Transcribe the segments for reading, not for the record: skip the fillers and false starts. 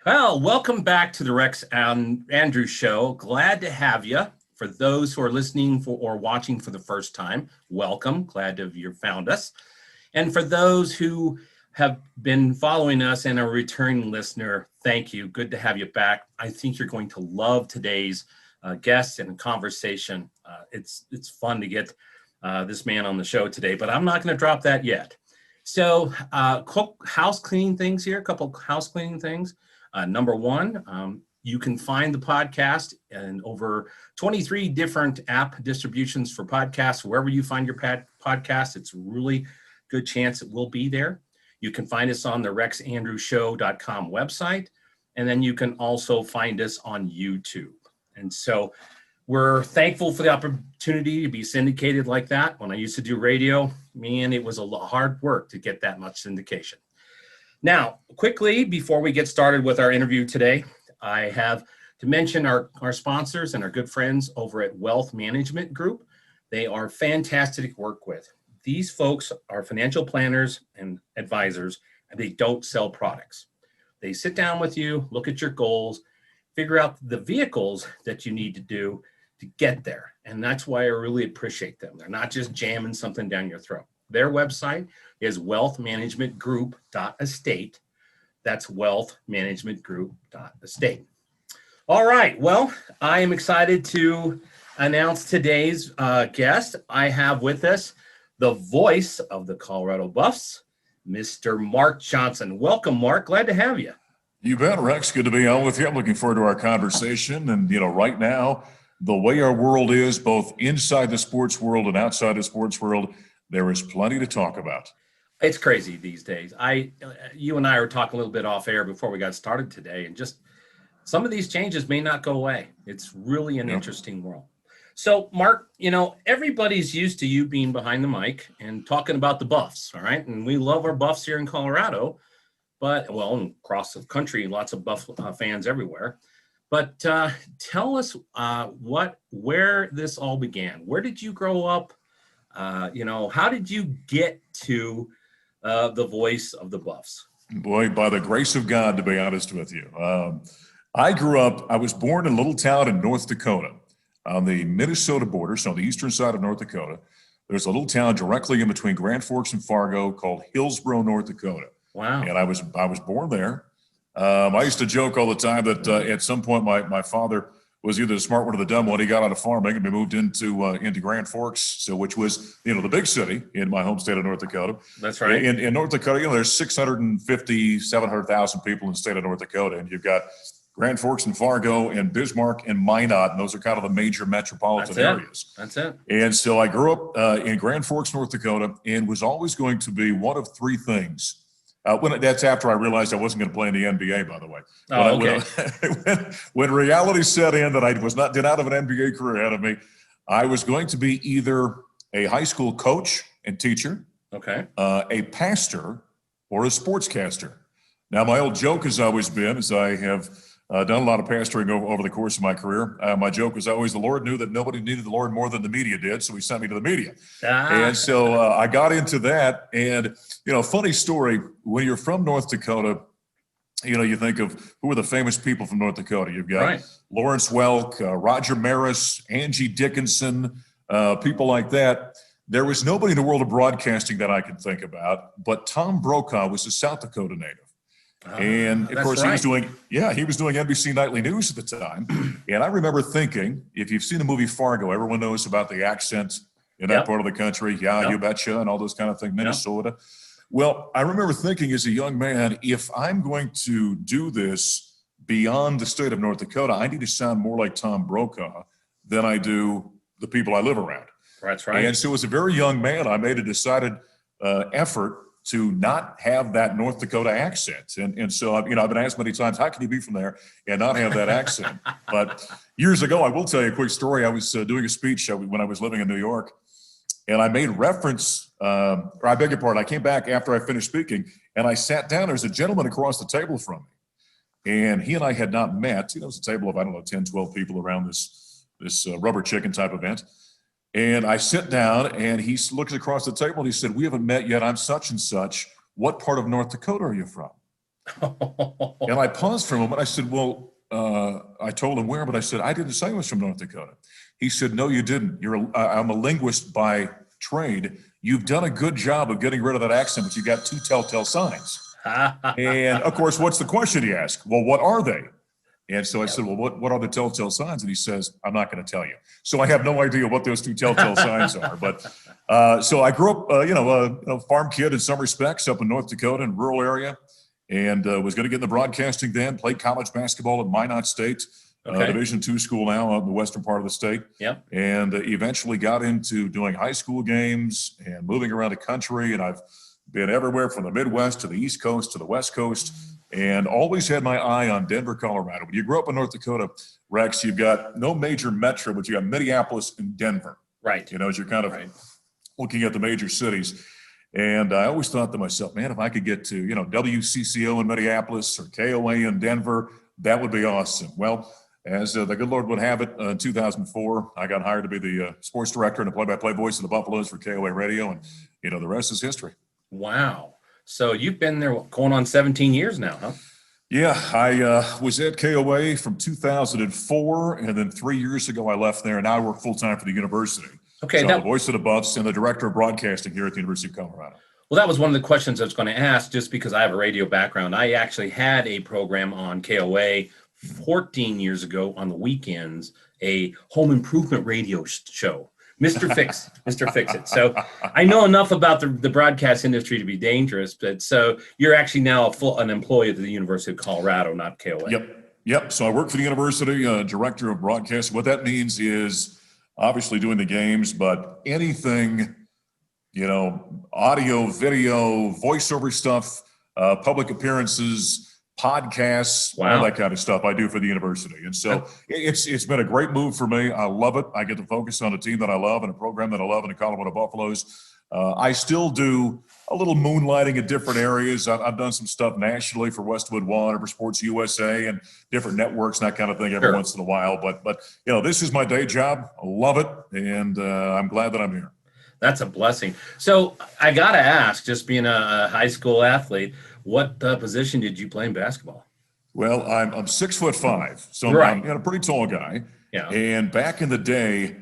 Well, welcome back to the Rex and Andrew Show. Glad to have you. For those who are listening for or watching for the first time, welcome. Glad to have you found us. And for those who have been following us and are a returning listener, thank you. Good to have you back. I think you're going to love today's guest and conversation. It's fun to get this man on the show today, but I'm not going to drop that yet. So, house cleaning things here. A couple house cleaning things. Number one, you can find the podcast in over 23 different app distributions for podcasts. Wherever you find your podcast, it's really good chance it will be there. You can find us on the rexandrewshow.com website, and then you can also find us on YouTube. And so we're thankful for the opportunity to be syndicated like that. When I used to do radio, man, it was a lot hard work to get that much syndication. Now, quickly, before we get started with our interview today, I have to mention our sponsors and our good friends over at Wealth Management Group. They are fantastic to work with. These folks are financial planners and advisors, and they don't sell products. They sit down with you, look at your goals, figure out the vehicles that you need to do to get there. And that's why I really appreciate them. They're not just jamming something down your throat. Their website is wealthmanagementgroup.estate. That's wealthmanagementgroup.estate. All right. Well, I am excited to announce today's guest. I have with us the voice of the Colorado Buffs, Mr. Mark Johnson. Welcome, Mark. Glad to have you. You bet, Rex. Good to be on with you. I'm looking forward to our conversation. And, right now, the way our world is, both inside the sports world and outside the sports world, there is plenty to talk about. It's crazy these days. You and I were talking a little bit off air before we got started today, and just some of these changes may not go away. It's really an interesting world. So, Mark, everybody's used to you being behind the mic and talking about the Buffs, all right? And we love our Buffs here in Colorado, but, well, across the country, lots of Buff fans everywhere. But tell us where this all began. Where did you grow up? How did you get to the voice of the Buffs? Boy, by the grace of God, to be honest with you. I was born in a little town in North Dakota on the Minnesota border, so on the eastern side of North Dakota. There's a little town directly in between Grand Forks and Fargo called Hillsboro, North Dakota. Wow. And I was born there. I used to joke all the time that at some point my father was either the smart one or the dumb one. He got out of farming and we moved into Grand Forks, which was the big city in my home state of North Dakota. That's right. In North Dakota, there's 650, 700,000 people in the state of North Dakota, and you've got Grand Forks and Fargo and Bismarck and Minot, and those are kind of the major metropolitan areas. That's it. And so I grew up in Grand Forks, North Dakota, and was always going to be one of three things. That's after I realized I wasn't going to play in the NBA, by the way. When reality set in that I did not have an NBA career ahead of me, I was going to be either a high school coach and teacher, a pastor, or a sportscaster. Now, my old joke has always been, as I have done a lot of pastoring over the course of my career, my joke was always the Lord knew that nobody needed the Lord more than the media did, so he sent me to the media. And so I got into that. And, funny story, when you're from North Dakota, you think of who are the famous people from North Dakota. You've got Lawrence Welk, Roger Maris, Angie Dickinson, people like that. There was nobody in the world of broadcasting that I could think about, but Tom Brokaw was a South Dakota native. And of course, he was doing NBC Nightly News at the time. And I remember thinking, if you've seen the movie Fargo, everyone knows about the accent in that part of the country. You betcha, and all those kind of things, Minnesota. Well, I remember thinking as a young man, if I'm going to do this beyond the state of North Dakota, I need to sound more like Tom Brokaw than I do the people I live around. That's right. And so as a very young man, I made a decided effort to not have that North Dakota accent. And so, I've been asked many times, how can you be from there and not have that accent? But years ago, I will tell you a quick story. I was doing a speech when I was living in New York, and I made reference, or I beg your pardon, I came back after I finished speaking, and I sat down. There's a gentleman across the table from me, and he and I had not met. It was a table of, 10, 12 people around this rubber chicken type event. And I sit down, and he looks across the table, and he said, "We haven't met yet. I'm such and such. What part of North Dakota are you from?" And I paused for a moment. I said, well, I told him where, but I said, I didn't say I was from North Dakota. He said, no, you didn't. I'm a linguist by trade. You've done a good job of getting rid of that accent, but you got two telltale signs. And of course, what's the question he asked? Well, what are they? And so I said, well, what are the telltale signs? And he says, I'm not going to tell you. So I have no idea what those two telltale signs are. But so I grew up, a farm kid in some respects up in North Dakota in a rural area, and was going to get into broadcasting then, played college basketball at Minot State, Division II school now out in the western part of the state. Yep. And eventually got into doing high school games and moving around the country. And I've been everywhere from the Midwest to the East Coast to the West Coast, and always had my eye on Denver, Colorado. When you grow up in North Dakota, Rex, you've got no major metro, but you got Minneapolis and Denver. Right. As you're kind of looking at the major cities. And I always thought to myself, man, if I could get to, WCCO in Minneapolis or KOA in Denver, that would be awesome. Well, as the good Lord would have it, in 2004, I got hired to be the sports director and the play-by-play voice of the Buffaloes for KOA Radio. And, the rest is history. Wow. So you've been there going on 17 years now, huh? Yeah, I was at KOA from 2004, and then 3 years ago I left there, and now I work full-time for the university. Okay. So I'm the voice of the Buffs and the director of broadcasting here at the University of Colorado. Well, that was one of the questions I was going to ask, just because I have a radio background. I actually had a program on KOA 14 years ago on the weekends, a home improvement radio show. Mr. Fix It. So I know enough about the broadcast industry to be dangerous, but so you're actually now an employee of the University of Colorado, not KOA. Yep. So I work for the university, director of broadcast. What that means is obviously doing the games, but anything, audio, video, voiceover stuff, public appearances, podcasts, all that kind of stuff I do for the university. And so it's been a great move for me. I love it. I get to focus on a team that I love and a program that I love in the Colorado Buffaloes. I still do a little moonlighting in different areas. I've done some stuff nationally for Westwood One or for Sports USA and different networks and that kind of thing every once in a while. But this is my day job. I love it. And I'm glad that I'm here. That's a blessing. So I got to ask, just being a high school athlete, what position did you play in basketball? Well, I'm 6'5", so I'm a pretty tall guy. Yeah. And back in the day,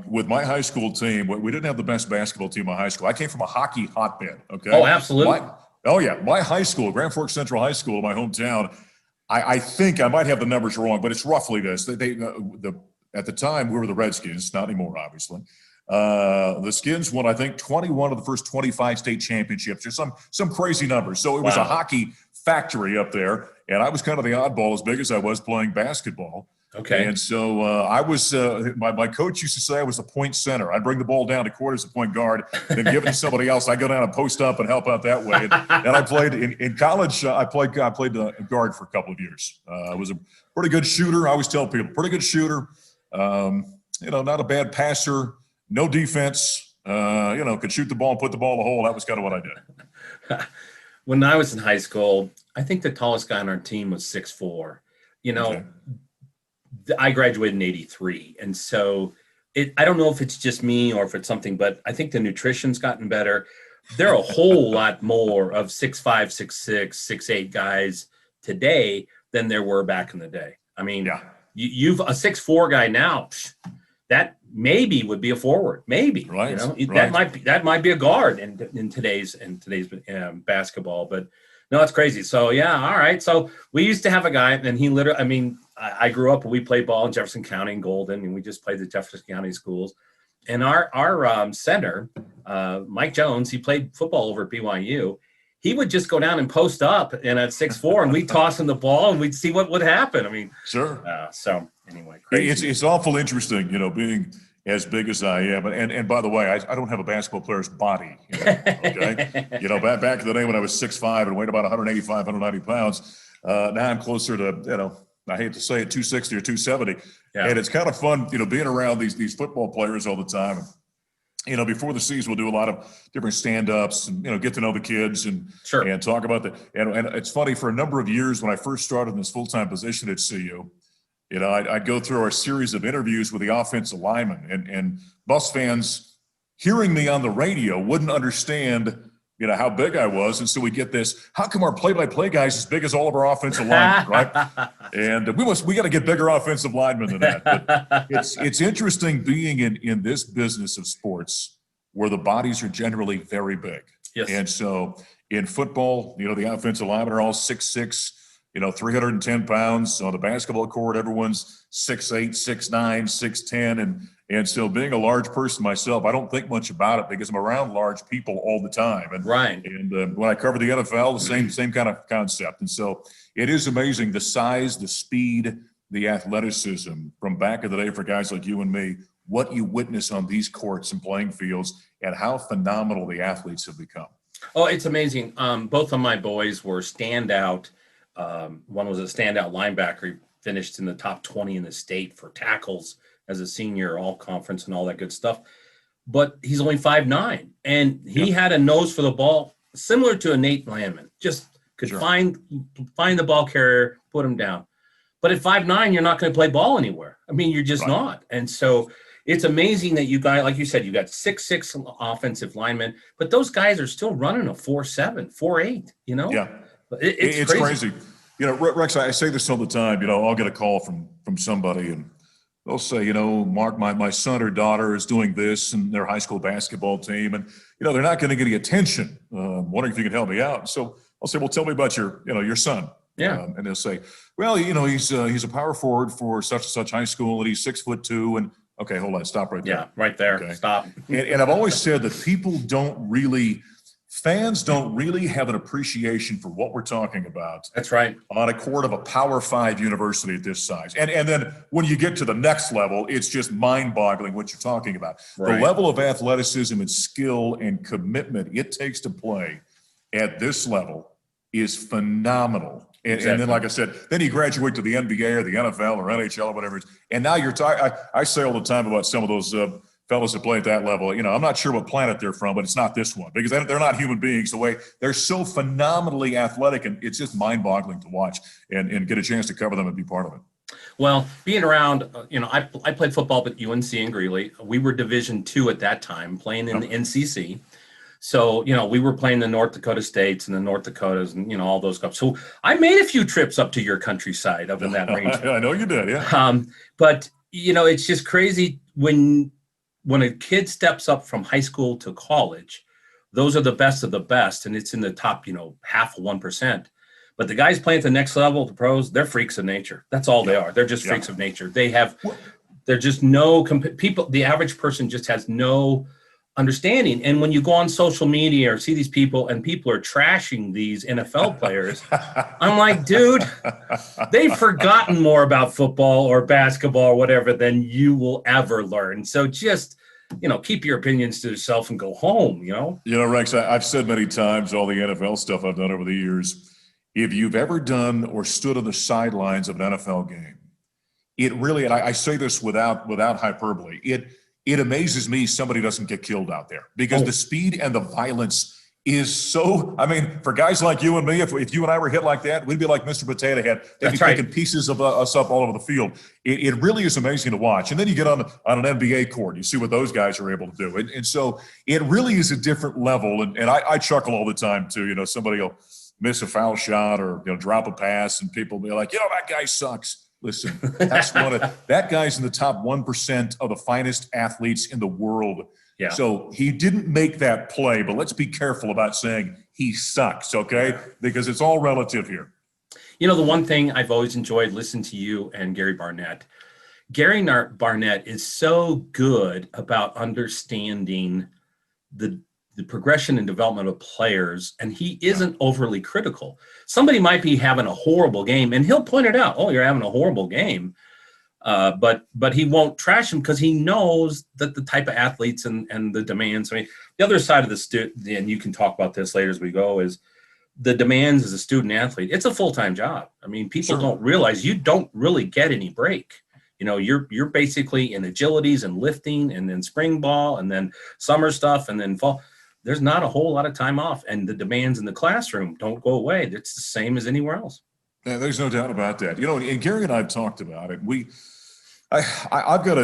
with my high school team, we didn't have the best basketball team in my high school. I came from a hockey hotbed. Okay. Oh, absolutely. My high school, Grand Forks Central High School, my hometown. I think I might have the numbers wrong, but it's roughly this. At the time, we were the Redskins, not anymore, obviously. The Skins won, I think, 21 of the first 25 state championships, or some crazy numbers. So it was a hockey factory up there, and I was kind of the oddball, as big as I was playing basketball. Okay. And so I was, my coach used to say I was the point center. I'd bring the ball down to court as a point guard, then give it to somebody else. I'd go down and post up and help out that way. And I played in college. I played guard for a couple of years. I was a pretty good shooter. I always tell people, pretty good shooter. Not a bad passer. No defense, could shoot the ball and put the ball in the hole. That was kind of what I did. When I was in high school, I think the tallest guy on our team was 6'4". I graduated in 83. And so I don't know if it's just me or if it's something, but I think the nutrition's gotten better. There are a whole lot more of 6'5", 6'6", 6'8" guys today than there were back in the day. I mean, you've a 6'4" guy now, that maybe would be a forward, maybe. Right. That might be a guard in today's basketball. But no, it's crazy. So yeah, all right. So we used to have a guy, and he literally. I grew up and we played ball in Jefferson County and Golden, and we just played the Jefferson County schools. And our center, Mike Jones, he played football over at BYU. He would just go down and post up, and at 6'4", and we'd toss him the ball, and we'd see what would happen. I mean, sure. So anyway, crazy. It's awful interesting, being as big as I am. And by the way, I don't have a basketball player's body. Okay. Back in the day when I was 6'5" and weighed about 185, 190 pounds, now I'm closer to, I hate to say it, 260 or 270. Yeah. And it's kind of fun, being around these football players all the time. Before the season, we'll do a lot of different stand-ups and, get to know the kids and talk about that. And it's funny, for a number of years when I first started in this full-time position at CU, I'd go through our series of interviews with the offensive linemen, and Buffs fans hearing me on the radio wouldn't understand how big I was. And so we get this, how come our play-by-play guy's as big as all of our offensive linemen, right? And we got to get bigger offensive linemen than that. But it's interesting being in this business of sports where the bodies are generally very big. Yes. And so in football, the offensive linemen are all 6'6", 310 pounds. On the basketball court, everyone's 6'8", 6'9", 6'10". And so being a large person myself, I don't think much about it because I'm around large people all the time. And, right. And when I cover the NFL, the same kind of concept. And so it is amazing the size, the speed, the athleticism from back in the day for guys like you and me, what you witness on these courts and playing fields and how phenomenal the athletes have become. Oh, it's amazing. Both of my boys were standout. One was a standout linebacker. He finished in the top 20 in the state for tackles as a senior, all conference and all that good stuff. But he's only 5'9", and he had a nose for the ball similar to a Nate Landman. Just could find the ball carrier, put him down. But at 5'9", you're not going to play ball anywhere. I mean, you're just not. And so it's amazing that you guys, like you said, you got 6'6" offensive linemen, but those guys are still running a 4'7", 4'8", Yeah. It's crazy. Rex, I say this all the time, I'll get a call from somebody and they'll say, Mark, my son or daughter is doing this in their high school basketball team. And, they're not going to get any attention. Wondering if you can help me out. So I'll say, well, tell me about your son. Yeah. And they'll say, well, he's a power forward for such and such high school and he's 6'2". And okay, hold on, stop right there. Yeah, right there. Okay. Stop. and I've always said that fans don't really have an appreciation for what we're talking about. That's right. On a court of a Power 5 university at this size. And then when you get to the next level, it's just mind-boggling what you're talking about. Right. The level of athleticism and skill and commitment it takes to play at this level is phenomenal. And then, like I said, then you graduate to the NBA or the NFL or NHL or whatever. And now you're talking, I say all the time about some of those fellas that play at that level. I'm not sure what planet they're from, but it's not this one because they're not human beings the way they're so phenomenally athletic. And it's just mind boggling to watch and get a chance to cover them and be part of it. Well, being around, I played football at UNC in Greeley. We were Division II at that time, playing in the NCC. So, we were playing the North Dakota States and the North Dakotas and, all those stuff. So I made a few trips up to your countryside up in that range. I know you did, yeah. But, it's just crazy when a kid steps up from high school to college, those are the best of the best. And it's in the top, half of 1%. But the guys playing at the next level, the pros, they're freaks of nature. That's all they are. They're just freaks of nature. They're just people. The average person just has no understanding. And when you go on social media or see these people and people are trashing these NFL players, I'm like, dude, they've forgotten more about football or basketball or whatever than you will ever learn. So just, keep your opinions to yourself and go home, Rex, I've said many times, all the NFL stuff I've done over the years, if you've ever done or stood on the sidelines of an NFL game, it really, and I say this without hyperbole, it amazes me somebody doesn't get killed out there because the speed and the violence is so, for guys like you and me, if you and I were hit like that, we'd be like Mr. Potato Head. They'd be picking pieces of us up all over the field. It really is amazing to watch. And then you get on an NBA court, you see what those guys are able to do. And so it really is a different level. And I chuckle all the time too, somebody will miss a foul shot or drop a pass and people will be like, that guy sucks. Listen, that guy's in the top 1% of the finest athletes in the world. Yeah. So he didn't make that play, but let's be careful about saying he sucks, okay? Yeah. Because it's all relative here. The one thing I've always enjoyed listening to you and Gary Barnett. Gary Barnett is so good about understanding the progression and development of players, and he isn't overly critical. Somebody might be having a horrible game, and he'll point it out. Oh, you're having a horrible game. But he won't trash him because he knows that the type of athletes and the demands. The other side of the student, and you can talk about this later as we go, is the demands as a student athlete. It's a full-time job. People don't realize you don't really get any break. You're basically in agilities and lifting and then spring ball and then summer stuff and then fall. There's not a whole lot of time off, and the demands in the classroom don't go away. It's the same as anywhere else. Yeah, there's no doubt about that. And Gary and I have talked about it. I've got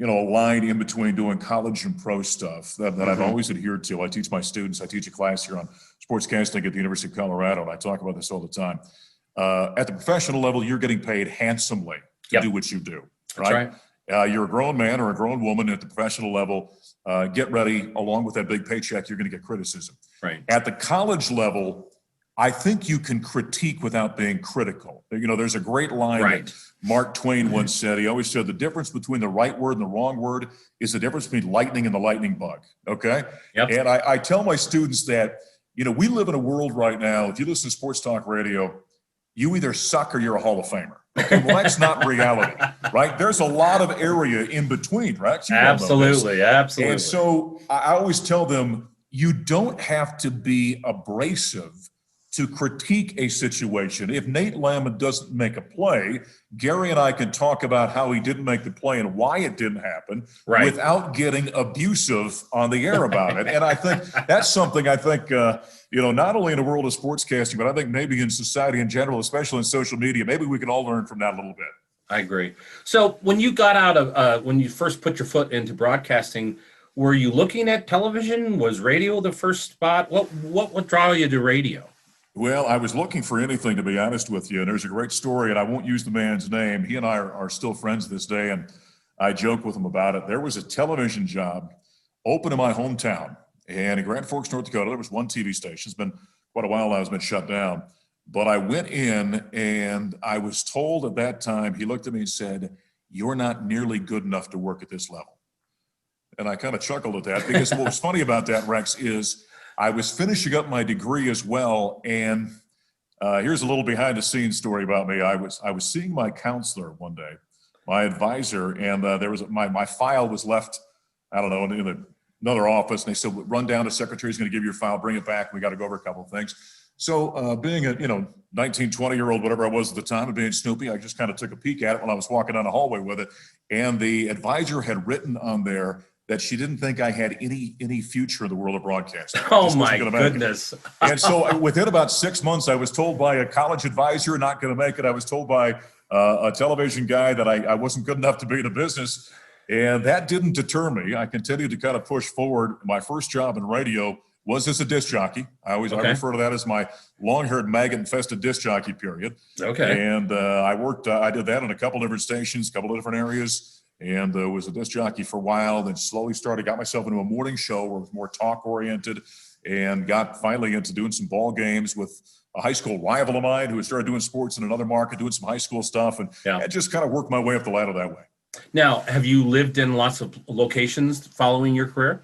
line in between doing college and pro stuff that I've always adhered to. I teach my students, I teach a class here on sportscasting at the University of Colorado, and I talk about this all the time. At the professional level, you're getting paid handsomely to do what you do, right? That's right. You're a grown man or a grown woman at the professional level. Get ready, along with that big paycheck, you're going to get criticism. Right. At the college level, I think you can critique without being critical. There's a great line that Mark Twain once said. He always said the difference between the right word and the wrong word is the difference between lightning and the lightning bug. Okay. Yep. And I tell my students that, we live in a world right now. If you listen to sports talk radio, you either suck or you're a Hall of Famer. Okay. Well, that's not reality, right? There's a lot of area in between, right? Absolutely. Absolutely. And so I always tell them, you don't have to be abrasive to critique a situation. If Nate Lamb doesn't make a play, Gary and I can talk about how he didn't make the play and why it didn't happen without getting abusive on the air about it. And I think that's something not only in the world of sportscasting, but I think maybe in society in general, especially in social media, maybe we can all learn from that a little bit. I agree. So when you got out of, when you first put your foot into broadcasting, were you looking at television? Was radio the first spot? What would draw you to radio? Well, I was looking for anything, to be honest with you. And there's a great story, and I won't use the man's name. He and I are still friends this day, and I joke with him about it. There was a television job open in my hometown, and in Grand Forks, North Dakota, there was one TV station. It's been quite a while now. It's been shut down. But I went in, and I was told at that time, he looked at me and said, "You're not nearly good enough to work at this level." And I kind of chuckled at that, because what was funny about that, Rex, is I was finishing up my degree as well, and here's a little behind-the-scenes story about me. I was seeing my counselor one day, my advisor, and there was my file was left, I don't know, in another office, and they said, "Run down to secretary's going to give you your file, bring it back. We got to go over a couple of things." So being a 19, 20-year-old, whatever I was at the time, and being Snoopy, I just kind of took a peek at it when I was walking down the hallway with it, and the advisor had written on there that she didn't think I had any future in the world of broadcasting. Oh my goodness. And so within about 6 months, I was told by a college advisor, not going to make it. I was told by a television guy that I wasn't good enough to be in the business. And that didn't deter me. I continued to kind of push forward. My first job in radio was as a disc jockey. I refer to that as my long-haired maggot-infested disc jockey period. Okay. And I did that in a couple different stations, a couple of different areas. And was a disc jockey for a while, then slowly got myself into a morning show where it was more talk oriented, and got finally into doing some ball games with a high school rival of mine who had started doing sports in another market, doing some high school stuff, and I just kind of worked my way up the ladder that way. Now, have you lived in lots of locations following your career?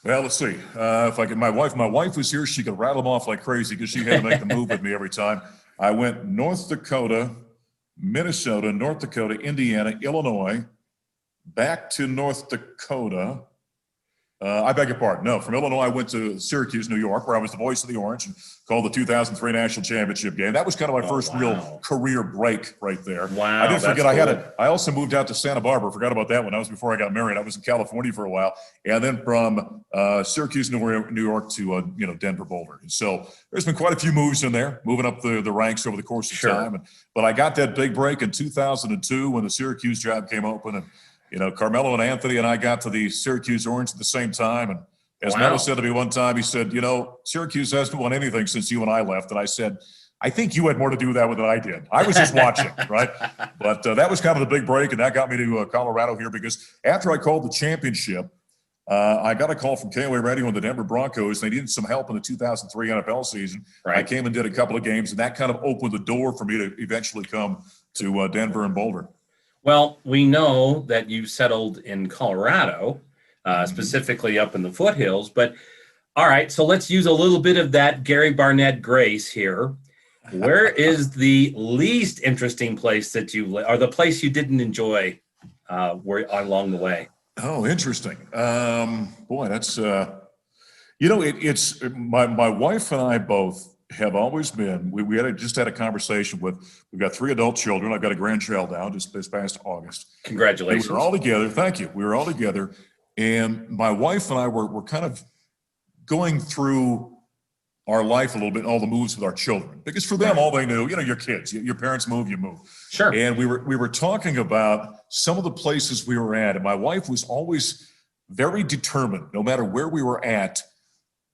Well, let's see. If I could, my wife was here, she could rattle them off like crazy because she had to make the move with me every time. I went North Dakota, Minnesota, North Dakota, Indiana, Illinois, back to North Dakota. I beg your pardon. No, from Illinois, I went to Syracuse, New York, where I was the voice of the Orange and called the 2003 National Championship game. That was kind of my first real career break right there. Wow. I didn't forget, I also moved out to Santa Barbara. Forgot about that one. That was before I got married. I was in California for a while. And then from Syracuse, New York to, Denver, Boulder. And so there's been quite a few moves in there, moving up the ranks over the course of time. But I got that big break in 2002 when the Syracuse job came open, and Carmelo and Anthony and I got to the Syracuse Orange at the same time. And as Melo said to me one time, he said, Syracuse hasn't won anything since you and I left. And I said, I think you had more to do with that than I did. I was just watching, right? But that was kind of the big break, and that got me to Colorado here, because after I called the championship, I got a call from KOA Radio and the Denver Broncos. They needed some help in the 2003 NFL season. I came and did a couple of games, and that kind of opened the door for me to eventually come to Denver and Boulder. Well, we know that you settled in Colorado, specifically up in the foothills. But all right, so let's use a little bit of that Gary Barnett grace here. Where is the least interesting place that or the place you didn't enjoy along the way? Oh, interesting. Boy, that's it's my wife and I both have always been, we just had a conversation we've got 3 adult children. I've got a grandchild now, just this past August. Congratulations. We were all together. Thank you. We were all together. And my wife and I were kind of going through our life a little bit, all the moves with our children, because for them, all they knew, your kids, your parents move, you move. Sure. And we were talking about some of the places we were at, and my wife was always very determined, no matter where we were at,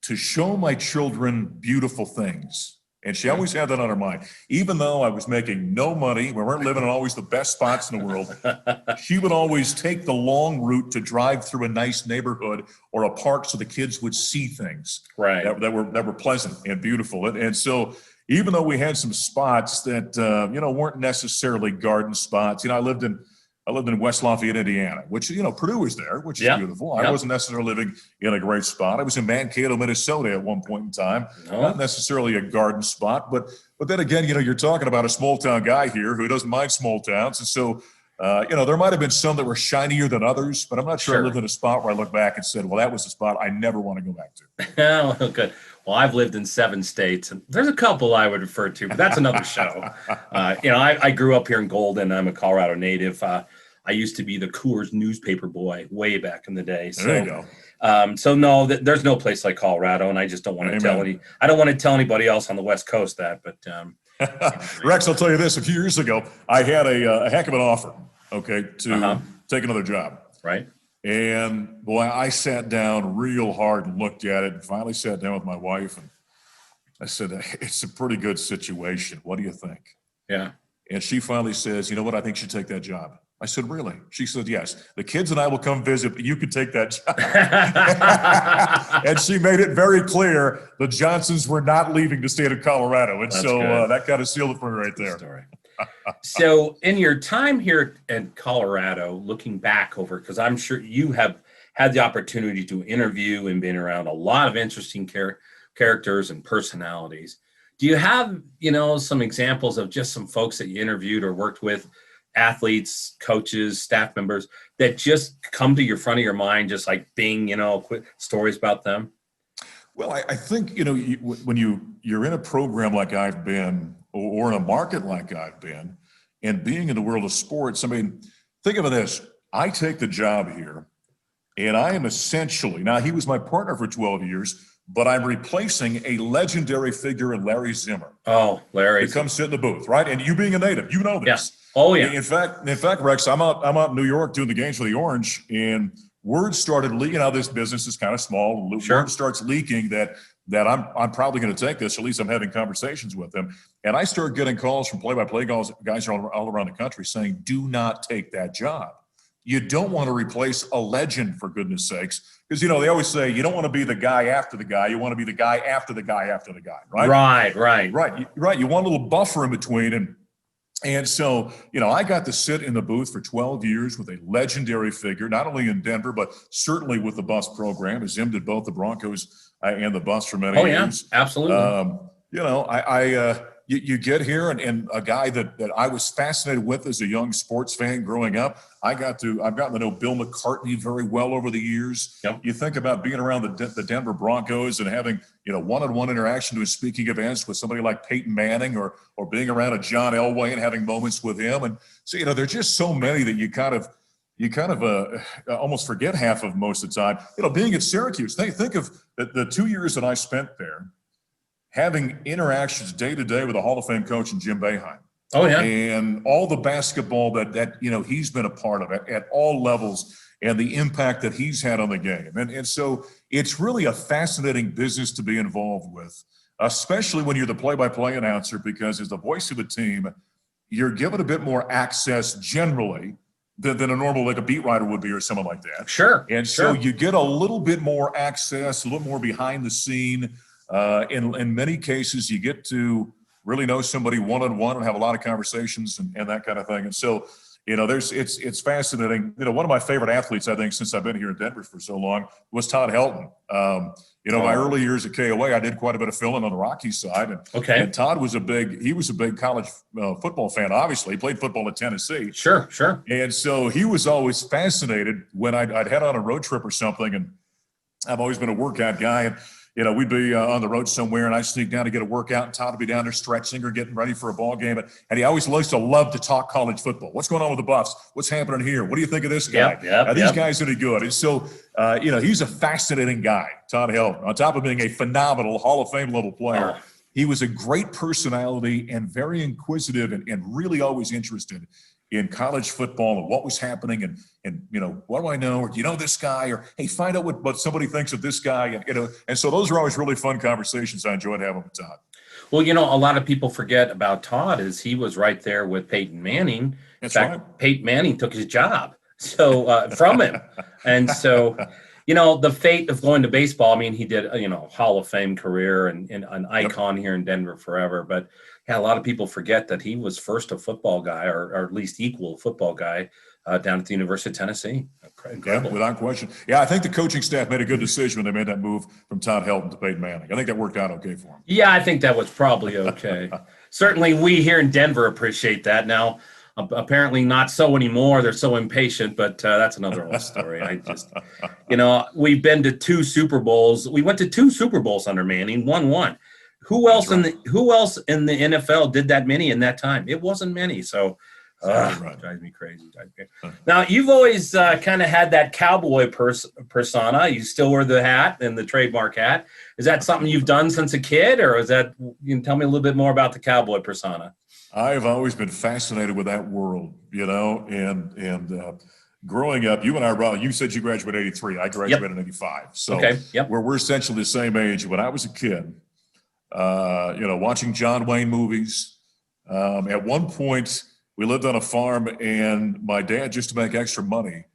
to show my children beautiful things. And she always had that on her mind. Even though I was making no money, we weren't living in always the best spots in the world, she would always take the long route to drive through a nice neighborhood or a park so the kids would see things that were pleasant and beautiful. And so even though we had some spots that, weren't necessarily garden spots, I lived in West Lafayette, Indiana, which, Purdue is there, which is beautiful. I wasn't necessarily living in a great spot. I was in Mankato, Minnesota at one point in time. Not necessarily a garden spot, but then again, you're talking about a small town guy here who doesn't mind small towns. And so, there might have been some that were shinier than others, but I'm not sure I lived in a spot where I look back and said, well, that was a spot I never want to go back to. Oh, good. Well, I've lived in 7 states, and there's a couple I would refer to, but that's another show. I grew up here in Golden. I'm a Colorado native. I used to be the Coors newspaper boy way back in the day. So, there you go. So no, there's no place like Colorado, and I just don't want to I don't want to tell anybody else on the West Coast that. But Rex, I'll tell you this: a few years ago, I had a heck of an offer, to take another job. Right. And boy, I sat down real hard and looked at it, and finally sat down with my wife, and I said, "It's a pretty good situation. What do you think?" Yeah. And she finally says, "You know what? I think you should take that job." I said, "Really?" She said, "Yes. The kids and I will come visit, but you could take that job." And she made it very clear the Johnsons were not leaving the state of Colorado. And that kind of sealed it for me right there. Story. So in your time here in Colorado, looking back over, because I'm sure you have had the opportunity to interview and been around a lot of interesting characters and personalities. Do you have, some examples of just some folks that you interviewed or worked with, athletes, coaches, staff members that just come to your front of your mind, just like being, quick stories about them? Well, I think, when you're in a program like I've been, or in a market like I've been, and being in the world of sports, think of this. I take the job here, and I am essentially, now he was my partner for 12 years, but I'm replacing a legendary figure in Larry Zimmer. Oh, Larry. Who comes sit in the booth, right? And you being a native, you know this. Yeah. Oh, yeah. In fact, Rex, I'm out in New York doing the games for the Orange, and word started leaking. This business is kind of small. Sure. Word starts leaking that I'm probably going to take this. At least I'm having conversations with them. And I start getting calls from play-by-play guys all around the country saying, "Do not take that job. You don't want to replace a legend, for goodness sakes." Because, they always say you don't want to be the guy after the guy. You want to be the guy after the guy after the guy, right? Right. You want a little buffer in between. And so, I got to sit in the booth for 12 years with a legendary figure, not only in Denver, but certainly with the bus program, as Zim did both the Broncos and the bus for many years. Yeah, absolutely. You get here, and a guy that I was fascinated with as a young sports fan growing up. I've gotten to know Bill McCartney very well over the years. Yep. You think about being around the Denver Broncos and having, one-on-one interaction to speaking events with somebody like Peyton Manning, or being around a John Elway and having moments with him. And so, there's just so many that you kind of almost forget half of most of the time. Being at Syracuse, think of the 2 years that I spent there, having interactions day to day with a Hall of Fame coach in Jim Boeheim. Oh, yeah. And all the basketball that he's been a part of at all levels, and the impact that he's had on the game. And so it's really a fascinating business to be involved with, especially when you're the play-by-play announcer, because as the voice of a team, you're given a bit more access generally than a normal, like a beat writer would be or someone like that. Sure. And so you get a little bit more access, a little more behind the scene. In many cases, you get to really know somebody one-on-one and have a lot of conversations and that kind of thing. And so, it's fascinating. One of my favorite athletes, I think, since I've been here in Denver for so long, was Todd Helton. My early years at KOA, I did quite a bit of filling on the Rockies side. And Todd was a big college football fan, obviously. He played football at Tennessee. Sure. And so he was always fascinated when I'd head on a road trip or something. And I've always been a workout guy. And we'd be on the road somewhere, and I'd sneak down to get a workout, and Todd would be down there stretching or getting ready for a ball game. And he always likes to love to talk college football. What's going on with the Buffs? What's happening here? What do you think of this guy? These guys are good. And so, he's a fascinating guy, Todd Helton. On top of being a phenomenal Hall of Fame level player, he was a great personality and very inquisitive and really always interested in college football and what was happening and what do I know, or do you know this guy, or hey, find out what somebody thinks of this guy, and so those are always really fun conversations I enjoyed having with Todd. Well, a lot of people forget about Todd is he was right there with Peyton Manning. That's in fact, right. Peyton Manning took his job from him, and so the fate of going to baseball. I mean, he did Hall of Fame career and an icon here in Denver forever, but. Yeah, a lot of people forget that he was first a football guy, or at least equal football guy, down at the University of Tennessee. Incredible. Yeah, without question. Yeah, I think the coaching staff made a good decision when they made that move from Todd Helton to Peyton Manning. I think that worked out okay for him. Yeah, I think that was probably okay. Certainly, we here in Denver appreciate that. Now, apparently not so anymore. They're so impatient, but that's another whole story. I just, we've been to 2 Super Bowls. We went to 2 Super Bowls under Manning, won. Who else in the NFL did that many in that time? It wasn't many. So drives me crazy. Now, you've always kind of had that cowboy persona. You still wear the hat and the trademark hat. Is that something you've done since a kid, or is that, you can tell me a little bit more about the cowboy persona? I've always been fascinated with that world, and growing up, you and I, you said you graduated in 83. I graduated in 85. So we're essentially the same age. When I was a kid, watching John Wayne movies. At one point, we lived on a farm, and my dad, just to make extra money,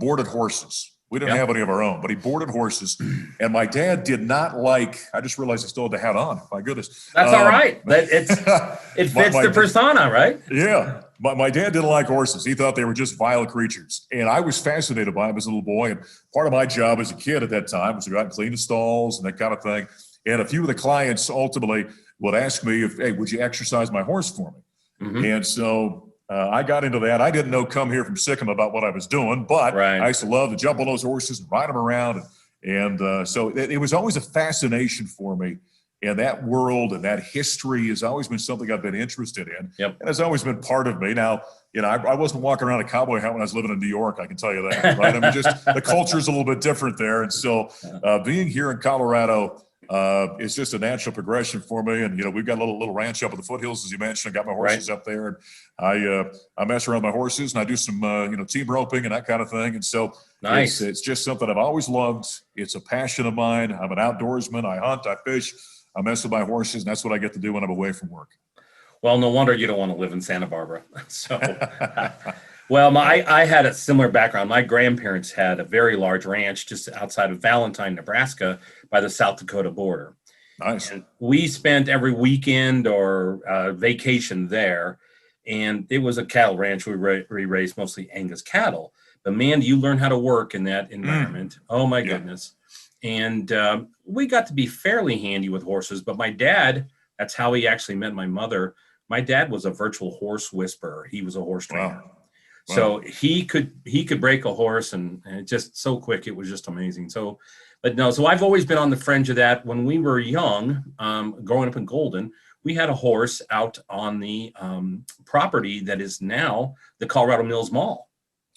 boarded horses. We didn't have any of our own, but he boarded horses. And my dad did not I just realized I still had the hat on. My goodness. That's all right. It fits the persona, right? Yeah. My dad didn't like horses. He thought they were just vile creatures. And I was fascinated by them as a little boy. And part of my job as a kid at that time was to go out and clean the stalls and that kind of thing. And a few of the clients ultimately would ask me hey, would you exercise my horse for me? Mm-hmm. And so I got into that. I didn't know come here from Sikkim about what I was doing, but I used to love to jump on those horses and ride them around. And so it was always a fascination for me. And that world and that history has always been something I've been interested in. Yep. And has always been part of me. Now, I wasn't walking around a cowboy hat when I was living in New York, I can tell you that, right? I mean, just the culture is a little bit different there. And so being here in Colorado, it's just a natural progression for me. And, we've got a little ranch up in the foothills, as you mentioned. I got my horses up there, and I mess around with my horses, and I do some, team roping and that kind of thing. And so it's just something I've always loved. It's a passion of mine. I'm an outdoorsman. I hunt, I fish, I mess with my horses, and that's what I get to do when I'm away from work. Well, no wonder you don't want to live in Santa Barbara. So, well, I had a similar background. My grandparents had a very large ranch just outside of Valentine, Nebraska, by the South Dakota border. Nice. And we spent every weekend or vacation there, and it was a cattle ranch. We raised mostly Angus cattle. But man, do you learn how to work in that environment? Oh my goodness! And we got to be fairly handy with horses. But my dad, that's how he actually met my mother. My dad was a virtual horse whisperer. He was a horse trainer. Wow. So he could break a horse and just so quick. It was just amazing. So I've always been on the fringe of that. When we were young, growing up in Golden, we had a horse out on the property that is now the Colorado Mills Mall.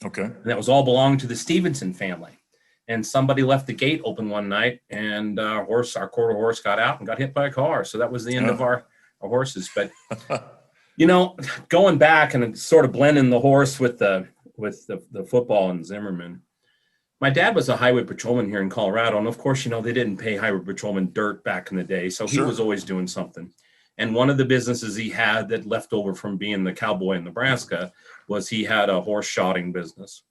Okay. And that was all belonging to the Stevenson family. And somebody left the gate open one night, and our quarter horse got out and got hit by a car. So that was the end of our horses. But going back and sort of blending the horse with the football and Zimmerman. My dad was a highway patrolman here in Colorado. And of course, they didn't pay highway patrolmen dirt back in the day. So he was always doing something. And one of the businesses he had that left over from being the cowboy in Nebraska was he had a horse shodding business.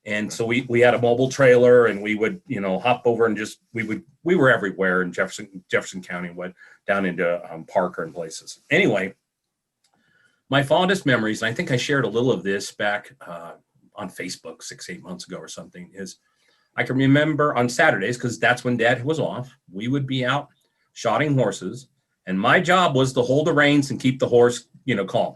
And so we had a mobile trailer, and we would, hop over and we were everywhere in Jefferson County, went down into Parker and places. Anyway, my fondest memories, and I think I shared a little of this back on Facebook 6-8 months ago or something, is I can remember on Saturdays, because that's when Dad was off, we would be out shodding horses, and my job was to hold the reins and keep the horse, calm.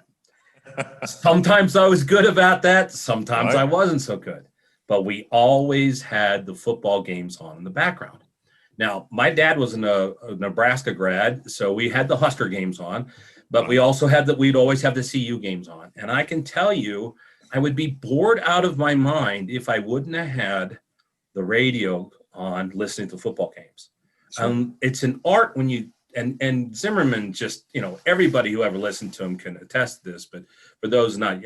Sometimes I was good about that. Sometimes I wasn't so good. But we always had the football games on in the background. Now, my dad was a Nebraska grad, so we had the Husker games on, but we also had we'd always have the CU games on. And I can tell you, I would be bored out of my mind if I wouldn't have had the radio on listening to football games. Sure. It's an art when you, and Zimmerman just, everybody who ever listened to him can attest to this, but for those not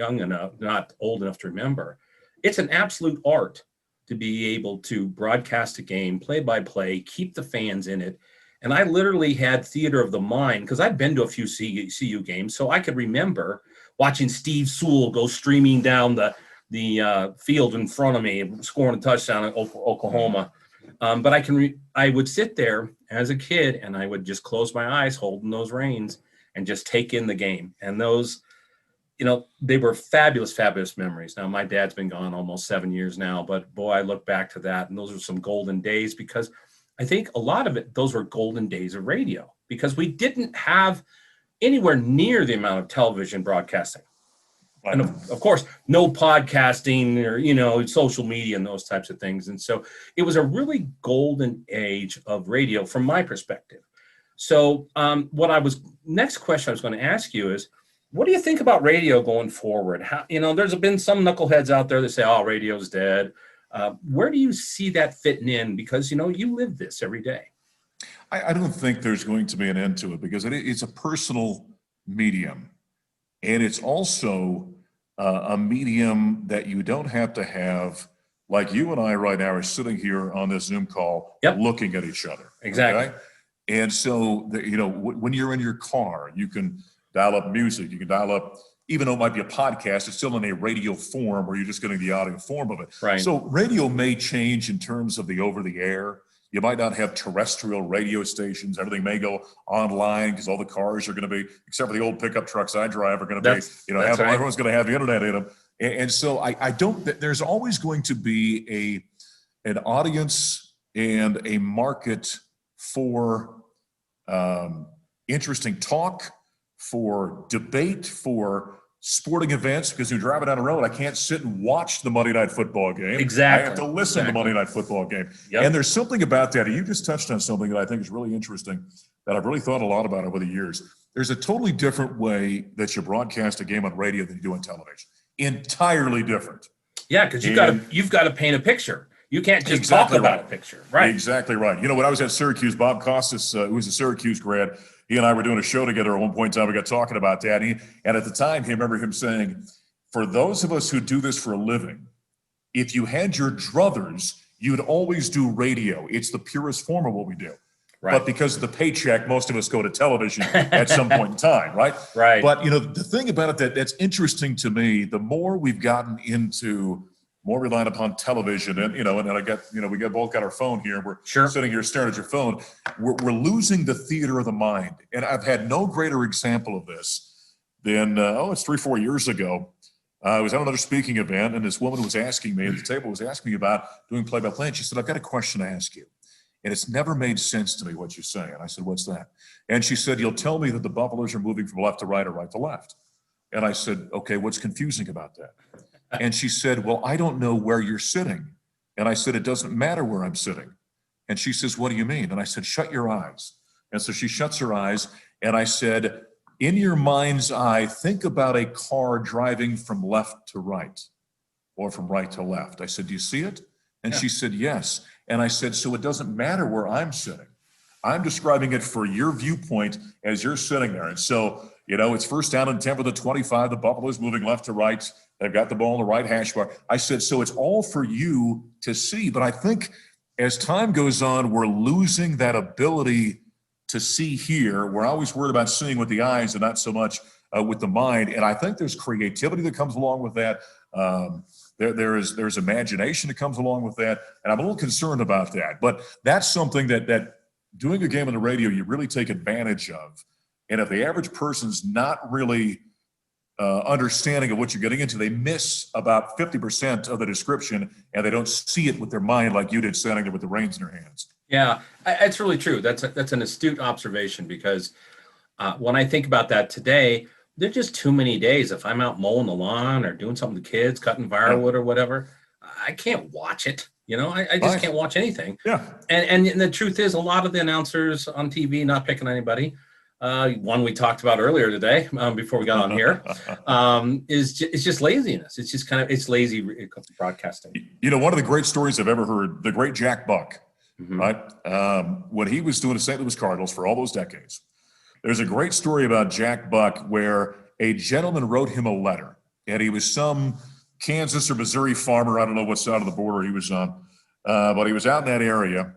old enough to remember, it's an absolute art to be able to broadcast a game play by play, keep the fans in it. And I literally had theater of the mind because I'd been to a few CU games, so I could remember watching Steve Sewell go streaming down the field in front of me, scoring a touchdown at Oklahoma. But I would sit there as a kid and I would just close my eyes holding those reins and just take in the game. And those, they were fabulous, fabulous memories. Now, my dad's been gone almost 7 years now, but boy, I look back to that and those are some golden days because I think a lot of it, those were golden days of radio because we didn't have anywhere near the amount of television broadcasting. And of course, no podcasting or, social media and those types of things. And so it was a really golden age of radio from my perspective. So next question I was going to ask you is, what do you think about radio going forward? How, there's been some knuckleheads out there that say, oh, radio's dead. Where do you see that fitting in? Because, you live this every day. I don't think there's going to be an end to it because it's a personal medium. And it's also a medium that you don't have to have, like you and I right now are sitting here on this Zoom call, looking at each other. Exactly. Okay? And so, when you're in your car, you can dial up music, you can dial up, even though it might be a podcast, it's still in a radio form where you're just getting the audio form of it. Right. So radio may change in terms of the over the air. You might not have terrestrial radio stations. Everything may go online because all the cars are going to be, except for the old pickup trucks I drive, are going to be, everyone's going to have the internet in them. And so I don't, there's always going to be an audience and a market for interesting talk, for debate, for sporting events, because you're driving down the road, I can't sit and watch the Monday Night Football game. Exactly. I have to listen to the Monday Night Football game. Yep. And there's something about that. You just touched on something that I think is really interesting that I've really thought a lot about over the years. There's a totally different way that you broadcast a game on radio than you do on television. Entirely different. Yeah, because you've got to paint a picture. You can't just talk about a picture. Right. Exactly right. When I was at Syracuse, Bob Costas, who was a Syracuse grad, he and I were doing a show together at one point in time. We got talking about that. And at the time, he remember him saying, for those of us who do this for a living, if you had your druthers, you'd always do radio. It's the purest form of what we do. Right. But because of the paycheck, most of us go to television at some point in time, right? Right. But, the thing about it that's interesting to me, the more we've gotten into more reliant upon television, and I got, we both got our phone here. We're sitting here staring at your phone. We're losing the theater of the mind, and I've had no greater example of this than it's 3-4 years ago. I was at another speaking event, and this woman was asking me at the table about doing play-by-play. And she said, "I've got a question to ask you, and it's never made sense to me what you say." And I said, "What's that?" And she said, "You'll tell me that the Buffaloes are moving from left to right or right to left." And I said, "Okay, what's confusing about that?" And she said, "Well, I don't know where you're sitting." And I said, "It doesn't matter where I'm sitting." And she says, "What do you mean?" And I said, "Shut your eyes." And so she shuts her eyes. And I said, "In your mind's eye, think about a car driving from left to right or from right to left." I said, "Do you see it?" And she said, "Yes." And I said, "So it doesn't matter where I'm sitting. I'm describing it for your viewpoint as you're sitting there." And so, it's first down and 10 for the 25. The Buffaloes moving left to right. They've got the ball in the right hash bar. I said, so it's all for you to see. But I think as time goes on, we're losing that ability to see here. We're always worried about seeing with the eyes and not so much with the mind. And I think there's creativity that comes along with that. There's imagination that comes along with that. And I'm a little concerned about that. But that's something that doing a game on the radio, you really take advantage of. And if the average person's not really understanding of what you're getting into, they miss about 50% of the description, and they don't see it with their mind like you did, standing there with the reins in their hands. Yeah, it's really true. That's an astute observation because when I think about that today, there's just too many days. If I'm out mowing the lawn or doing something with the kids, cutting firewood or whatever, I can't watch it. I just can't watch anything. Yeah. And the truth is, a lot of the announcers on TV, not picking anybody, one we talked about earlier today before we got on here, it's just laziness. It's just it's lazy broadcasting. One of the great stories I've ever heard, the great Jack Buck, right? When he was doing the St. Louis Cardinals for all those decades, there's a great story about Jack Buck where a gentleman wrote him a letter, and he was some Kansas or Missouri farmer. I don't know what side of the border he was on, but he was out in that area,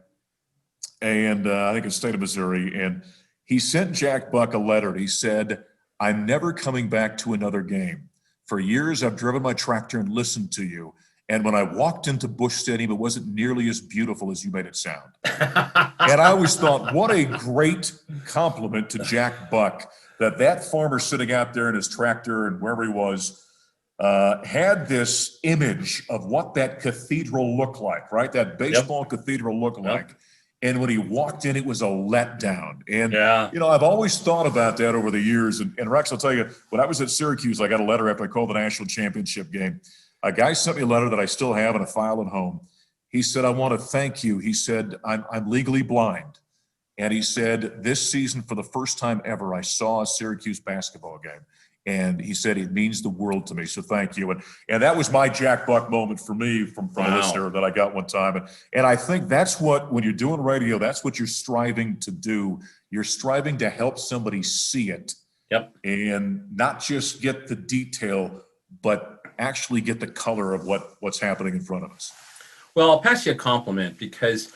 and I think it's the state of Missouri, and he sent Jack Buck a letter. He said, "I'm never coming back to another game. For years, I've driven my tractor and listened to you. And when I walked into Busch Stadium, it wasn't nearly as beautiful as you made it sound." And I always thought, what a great compliment to Jack Buck that farmer sitting out there in his tractor and wherever he was had this image of what that cathedral looked like, right? That baseball cathedral looked like. And when he walked in, it was a letdown. And, I've always thought about that over the years. And Rex, I'll tell you, when I was at Syracuse, I got a letter after I called the national championship game. A guy sent me a letter that I still have in a file at home. He said, "I want to thank you." He said, I'm legally blind. And he said, "This season, for the first time ever, I saw a Syracuse basketball game." And he said, "It means the world to me. So thank you." And that was my Jack Buck moment for me from a listener that I got one time. And I think that's what, when you're doing radio, that's what you're striving to do. You're striving to help somebody see it. And not just get the detail, but actually get the color of what's happening in front of us. Well, I'll pass you a compliment because,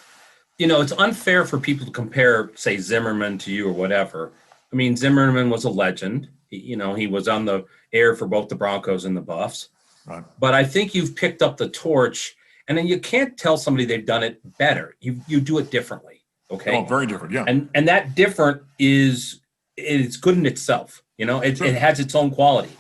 it's unfair for people to compare, say, Zimmerman to you or whatever. I mean, Zimmerman was a legend. He was on the air for both the Broncos and the Buffs. Right. But I think you've picked up the torch, and then you can't tell somebody they've done it better. You do it differently. Okay. Oh, very different. Yeah. And that different it's good in itself. It has its own quality.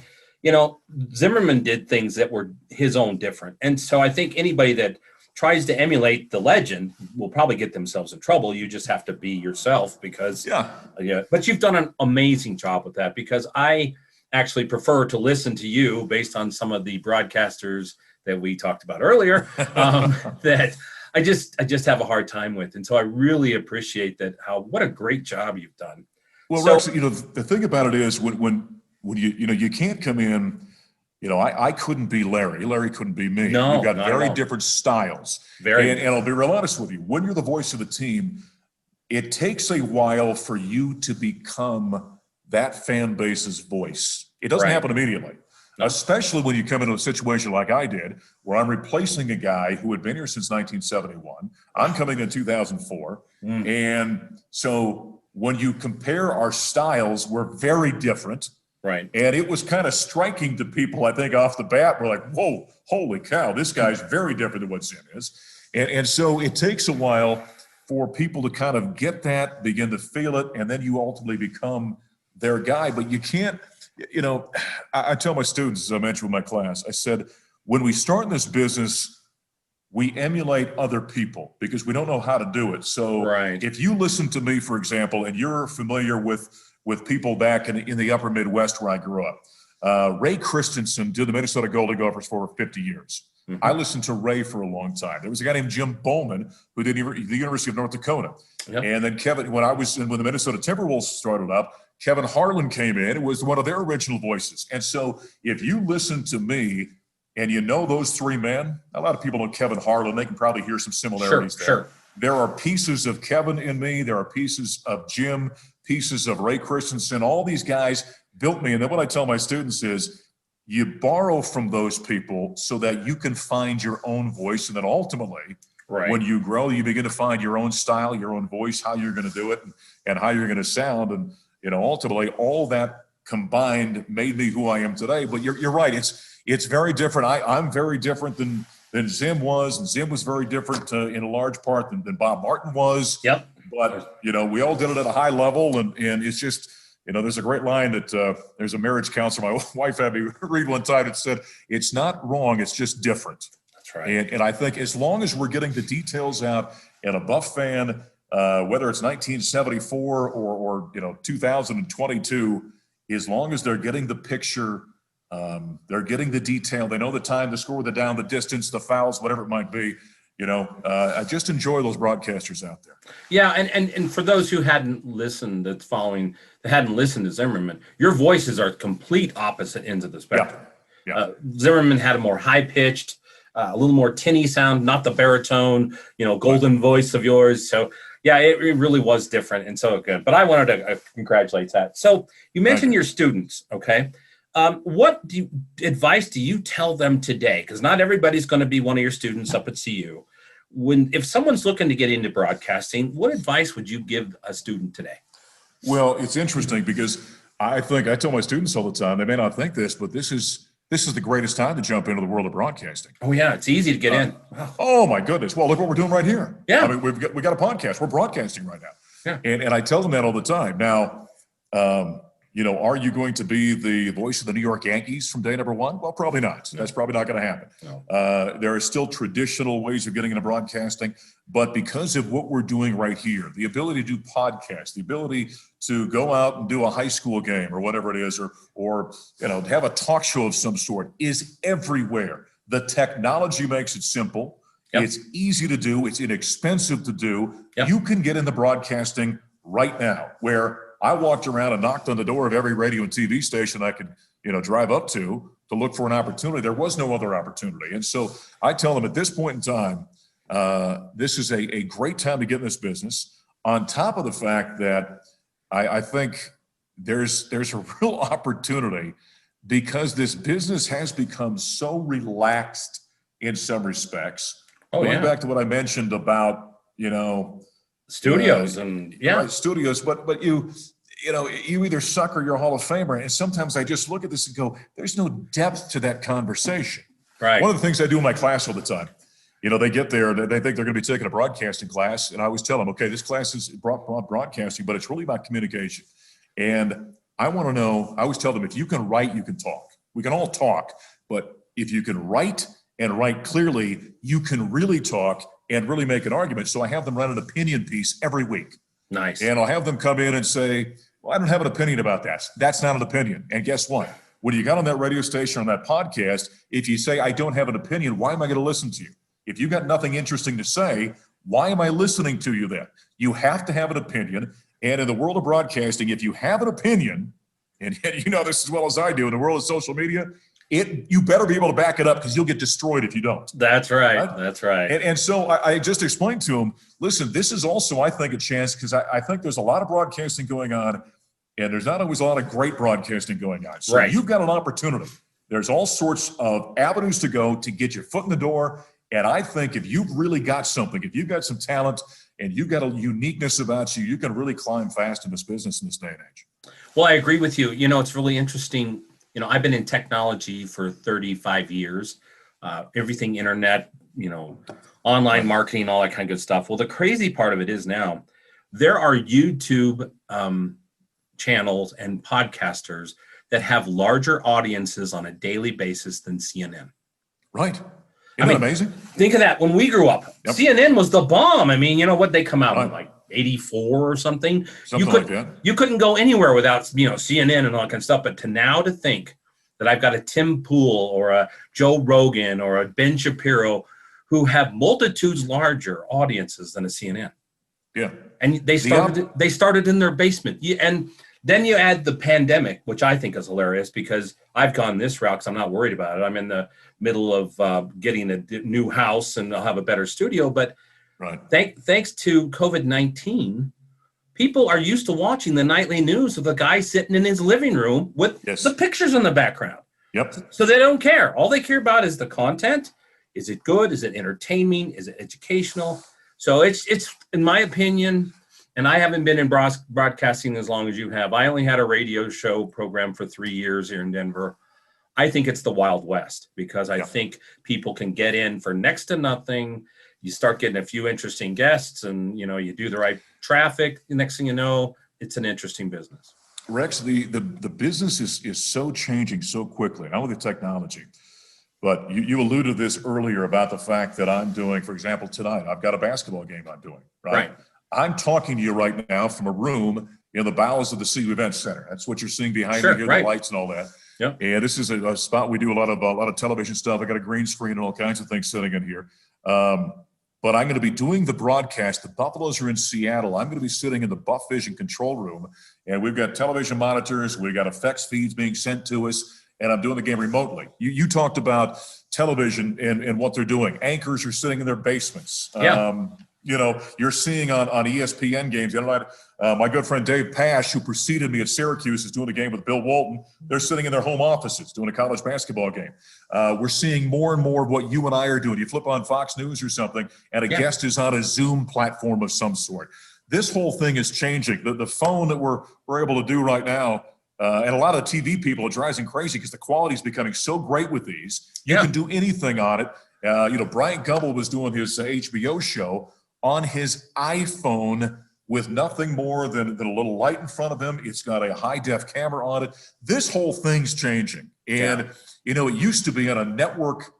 Zimmerman did things that were his own different. And so I think anybody that tries to emulate the legend will probably get themselves in trouble. You just have to be yourself because, but you've done an amazing job with that, because I actually prefer to listen to you based on some of the broadcasters that we talked about earlier, that I just have a hard time with. And so I really appreciate that, what a great job you've done. Well, Rex, the thing about it is when you can't come in, I couldn't be Larry. Larry couldn't be me. No, we've got very different styles. And I'll be real honest with you. When you're the voice of the team, it takes a while for you to become that fan base's voice. It doesn't happen immediately, especially when you come into a situation like I did, where I'm replacing a guy who had been here since 1971. I'm coming in 2004. And so when you compare our styles, we're very different. Right. And it was kind of striking to people, I think, off the bat. We're like, whoa, holy cow, this guy's very different than what Zim is. And so it takes a while for people to kind of get that, begin to feel it, and then you ultimately become their guy. But you can't, I tell my students, as I mentioned with my class, I said, when we start in this business, we emulate other people because we don't know how to do it. So if you listen to me, for example, and you're familiar with people back in the upper Midwest where I grew up. Ray Christensen did the Minnesota Golden Gophers for over 50 years. I listened to Ray for a long time. There was a guy named Jim Bowman who did the University of North Dakota. And then when the Minnesota Timberwolves started up, Kevin Harlan came in and was one of their original voices. And so if you listen to me and you know those three men, a lot of people know Kevin Harlan, they can probably hear some similarities there. Sure. There are pieces of Kevin in me. There are pieces of Jim, pieces of Ray Christensen. All these guys built me. And then what I tell my students is you borrow from those people so that you can find your own voice. And then ultimately, when you grow, you begin to find your own style, your own voice, how you're going to do it and how you're going to sound. And, ultimately all that combined made me who I am today. But you're right. It's very different. I'm very different than Zim was, and Zim was very different in a large part than Bob Martin was. But, we all did it at a high level, and it's just, there's a great line that there's a marriage counselor my wife had me read one time that said, "It's not wrong, it's just different." That's right. And I think as long as we're getting the details out, and a Buff fan, whether it's 1974 or 2022, as long as they're getting the picture They're getting the detail. They know the time, the score, the down, the distance, the fouls, whatever it might be. I just enjoy those broadcasters out there. Yeah, and for those who hadn't listened, that hadn't listened to Zimmerman, your voices are complete opposite ends of the spectrum. Yeah. Zimmerman had a more high pitched, a little more tinny sound, not the baritone, golden voice of yours. So yeah, it really was different and so good. But I wanted to congratulate that. So you mentioned your students, okay? What advice do you tell them today? Because not everybody's going to be one of your students up at CU. If someone's looking to get into broadcasting, what advice would you give a student today? Well, it's interesting because I tell my students all the time, they may not think this, but this is the greatest time to jump into the world of broadcasting. Oh yeah, it's easy to get in. Wow. Oh my goodness! Well, look what we're doing right here. Yeah, I mean, we got a podcast. We're broadcasting right now. Yeah, and I tell them that all the time. Now, are you going to be the voice of the New York Yankees from day number one? Well, probably not. That's probably not going to happen. No. There are still traditional ways of getting into broadcasting, but because of what we're doing right here, the ability to do podcasts, the ability to go out and do a high school game or whatever it is, or have a talk show of some sort is everywhere. The technology makes it simple. Yep. It's easy to do. It's inexpensive to do. Yep. You can get into broadcasting right now, where I walked around and knocked on the door of every radio and TV station I could, drive up to look for an opportunity. There was no other opportunity. And so I tell them at this point in time, this is a great time to get in this business, on top of the fact that I think there's a real opportunity because this business has become so relaxed in some respects. Going back to what I mentioned about, studios right, studios, but you either suck or you're a Hall of Famer. And sometimes I just look at this and go, there's no depth to that conversation. Right. One of the things I do in my class all the time, they get there, they think they're going to be taking a broadcasting class. And I always tell them, okay, this class is broadcasting, but it's really about communication. And I want to know, I always tell them, if you can write, you can talk. We can all talk, but if you can write and write clearly, you can really talk and really make an argument. So I have them run an opinion piece every week. Nice. And I'll have them come in and say, well, I don't have an opinion about that. That's not an opinion. And guess what? When you got on that radio station, on that podcast, if you say, I don't have an opinion, why am I going to listen to you? If you got nothing interesting to say, why am I listening to you then? You have to have an opinion. And in the world of broadcasting, if you have an opinion, and you know this as well as I do, in the world of social media, you better be able to back it up, because you'll get destroyed if you don't. That's right. That's right. And so I just explained to them, listen, this is also, I think, a chance, because I think there's a lot of broadcasting going on, and there's not always a lot of great broadcasting going on. So you've got an opportunity. There's all sorts of avenues to go to get your foot in the door. And I think if you've really got something, if you've got some talent and you've got a uniqueness about you, you can really climb fast in this business in this day and age. Well, I agree with you. It's really interesting. I've been in technology for 35 years, everything internet, online marketing, all that kind of good stuff. Well, the crazy part of it is now there are YouTube channels and podcasters that have larger audiences on a daily basis than CNN. Right. Isn't that amazing? Think of that. When we grew up, CNN was the bomb. I mean, what they come out in, like 84 or something. Like that. You couldn't go anywhere without, CNN and all that kind of stuff. But to think that I've got a Tim Pool or a Joe Rogan or a Ben Shapiro who have multitudes larger audiences than a CNN. Yeah. And they started in their basement. And then you add the pandemic, which I think is hilarious, because I've gone this route because I'm not worried about it. I'm in the middle of getting a new house, and I'll have a better studio. But thanks to COVID-19, people are used to watching the nightly news of a guy sitting in his living room with the pictures in the background. Yep. So they don't care. All they care about is the content. Is it good? Is it entertaining? Is it educational? So it's in my opinion, and I haven't been in broadcasting as long as you have. I only had a radio show program for 3 years here in Denver. I think it's the Wild West, because I think people can get in for next to nothing. You start getting a few interesting guests, and you do the right traffic. The next thing you know, it's an interesting business. Rex, the business is so changing so quickly, not with the technology. But you alluded to this earlier about the fact that I'm doing, for example, tonight, I've got a basketball game I'm doing, right? I'm talking to you right now from a room in the bowels of the CU Event Center. That's what you're seeing behind me here, the lights and all that. Yep. And this is a spot we do a lot of television stuff. I got a green screen and all kinds of things sitting in here. But I'm going to be doing the broadcast. The Buffaloes are in Seattle. I'm going to be sitting in the Buff Vision control room, and we've got television monitors. We've got effects feeds being sent to us, and I'm doing the game remotely. You talked about television and what they're doing. Anchors are sitting in their basements. Yeah. You're seeing on ESPN games. The other night, my good friend Dave Pash, who preceded me at Syracuse, is doing a game with Bill Walton. They're sitting in their home offices doing a college basketball game. We're seeing more and more of what you and I are doing. You flip on Fox News or something, and a guest is on a Zoom platform of some sort. This whole thing is changing. The phone that we're able to do right now, and a lot of TV people, it drives them crazy because the quality is becoming so great with these. You can do anything on it. Brian Gumble was doing his HBO show on his iPhone with nothing more than a little light in front of him. It's got a high-def camera on it. This whole thing's changing. And, it used to be on a network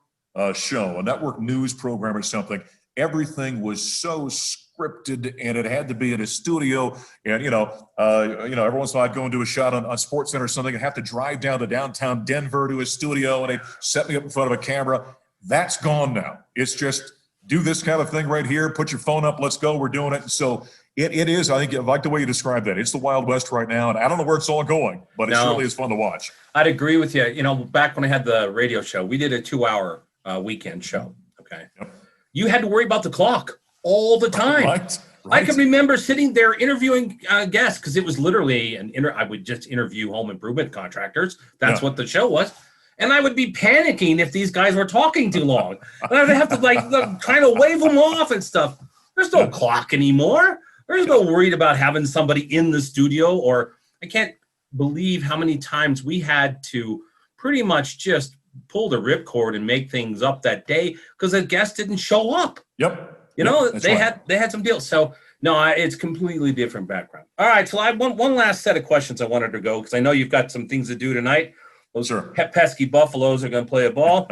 show, a network news program or something. Everything was so scripted, and it had to be in a studio. And, every once in a while I'd go and do a shot on SportsCenter or something and have to drive down to downtown Denver to a studio, and they'd set me up in front of a camera. That's gone now. It's just, do this kind of thing right here, put your phone up, let's go, we're doing it. And so it is, I think, I like the way you described that. It's the Wild West right now, and I don't know where it's all going, but it certainly is fun to watch. I'd agree with you. Back when I had the radio show, we did a 2-hour weekend show, okay? Yep. You had to worry about the clock all the time. Right. I can remember sitting there interviewing guests, because it was literally I would just interview home improvement contractors. That's what the show was. And I would be panicking if these guys were talking too long. And I'd have to kind of wave them off and stuff. There's no clock anymore. There's no worried about having somebody in the studio, or I can't believe how many times we had to pretty much just pull the ripcord and make things up that day because a guest didn't show up. Yep. They had some deals. So no, it's completely different background. All right. So I have one last set of questions I wanted to go, because I know you've got some things to do tonight. Those pesky Buffaloes are going to play a ball.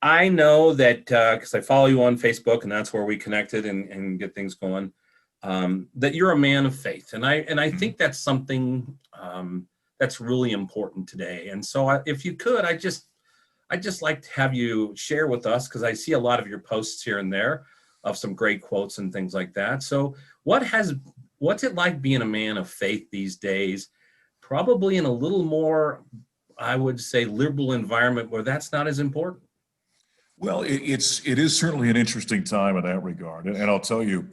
I know that because I follow you on Facebook, and that's where we connected and get things going, that you're a man of faith. And I think that's something that's really important today. And so if you could, I'd just like to have you share with us, because I see a lot of your posts here and there of some great quotes and things like that. So what's it like being a man of faith these days? Probably in a little more, I would say, liberal environment where that's not as important. Well, it is certainly an interesting time in that regard. And I'll tell you,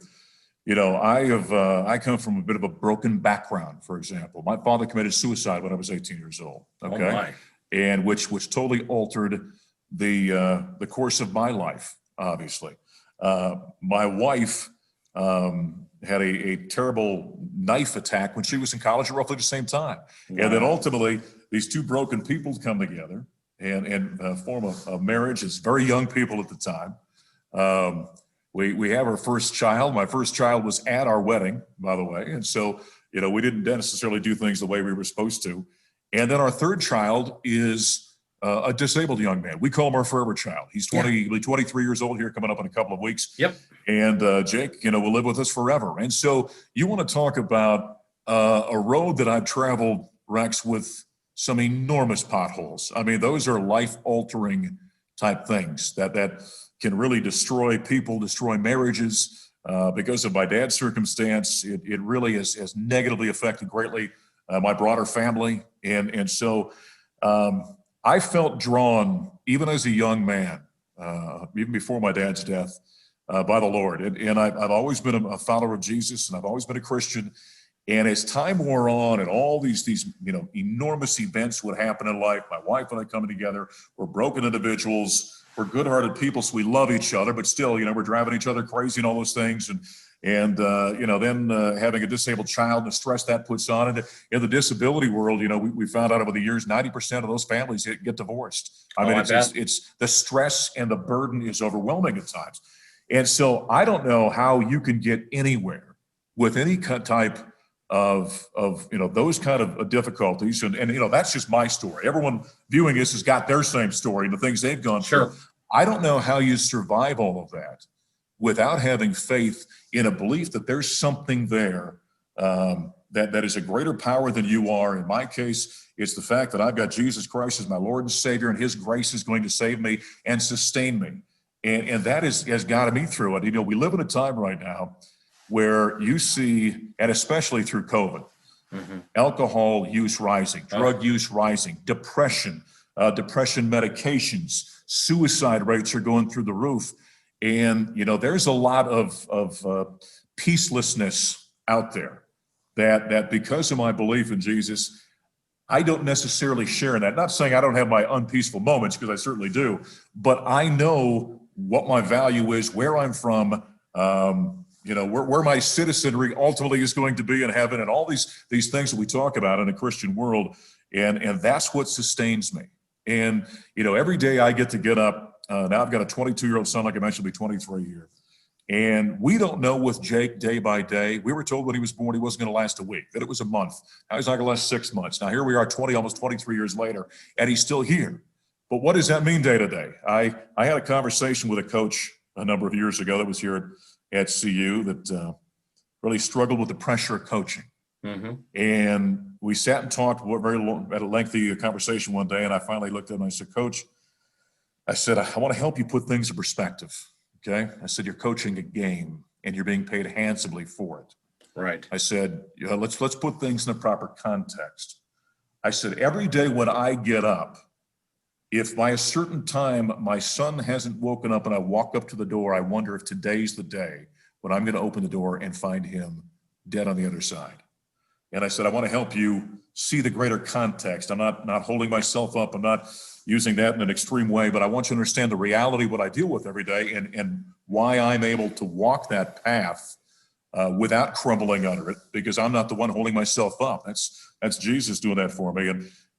I come from a bit of a broken background, for example. My father committed suicide when I was 18 years old. Okay. Oh my. And which totally altered the course of my life, obviously. My wife had a terrible knife attack when she was in college at roughly the same time. Wow. And then ultimately, these two broken people come together and form a marriage as very young people at the time. We have our first child. My first child was at our wedding, by the way. And so, we didn't necessarily do things the way we were supposed to. And then our third child is a disabled young man. We call him our forever child. He's 23 years old here, coming up in a couple of weeks. Yep. And Jake, will live with us forever. And so you want to talk about a road that I've traveled, Rex, with some enormous potholes. I mean, those are life-altering type things that can really destroy people, destroy marriages. Because of my dad's circumstance, it really has negatively affected greatly my broader family. And so I felt drawn, even as a young man, even before my dad's death, by the Lord. And I've always been a follower of Jesus, and I've always been a Christian. And as time wore on and all these enormous events would happen in life, my wife and I coming together, we're broken individuals, we're good-hearted people, so we love each other, but still, we're driving each other crazy and all those things. And then having a disabled child and the stress that puts on it. In the disability world, we found out over the years, 90% of those families get divorced. I mean, it's the stress and the burden is overwhelming at times. And so I don't know how you can get anywhere with any type of those kind of difficulties. And that's just my story. Everyone viewing this has got their same story and the things they've gone through. I don't know how you survive all of that without having faith in a belief that there's something there that is a greater power than you are. In my case, it's the fact that I've got Jesus Christ as my Lord and Savior, and his grace is going to save me and sustain me. And that has gotten me through it. You know, we live in a time right now where you see, and especially through COVID, alcohol use rising, drug use rising, depression medications, suicide rates are going through the roof. And, you know, there's a lot of peacelessness out there that because of my belief in Jesus, I don't necessarily share in that. Not saying I don't have my unpeaceful moments, because I certainly do, but I know what my value is, where I'm from, you know, where my citizenry ultimately is going to be in heaven, and all these things that we talk about in a Christian world. And that's what sustains me. And, you know, every day I get up, now I've got a 22-year-old son, like I mentioned, will be 23 here. And we don't know with Jake day by day. We were told when he was born, he wasn't going to last a week, that it was a month. Now he's not going to last 6 months. Now here we are almost 23 years later, and he's still here. But what does that mean day to day? I had a conversation with a coach a number of years ago that was here at CU that really struggled with the pressure of coaching. And we sat and talked at a lengthy conversation one day, and I finally looked at him and I said, Coach, I said, I want to help you put things in perspective. Okay. I said, you're coaching a game and you're being paid handsomely for it. Right. I said, you know, let's put things in the proper context. I said, every day when I get up, if by a certain time my son hasn't woken up and I walk up to the door, I wonder if today's the day when I'm going to open the door and find him dead on the other side. And I said, I want to help you see the greater context. I'm not holding myself up. I'm not using that in an extreme way, but I want you to understand the reality of what I deal with every day, and why I'm able to walk that path without crumbling under it, because I'm not the one holding myself up. That's Jesus doing that for me.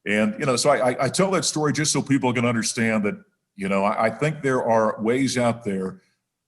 And you know, so I tell that story just so people can understand that, you know, I think there are ways out there,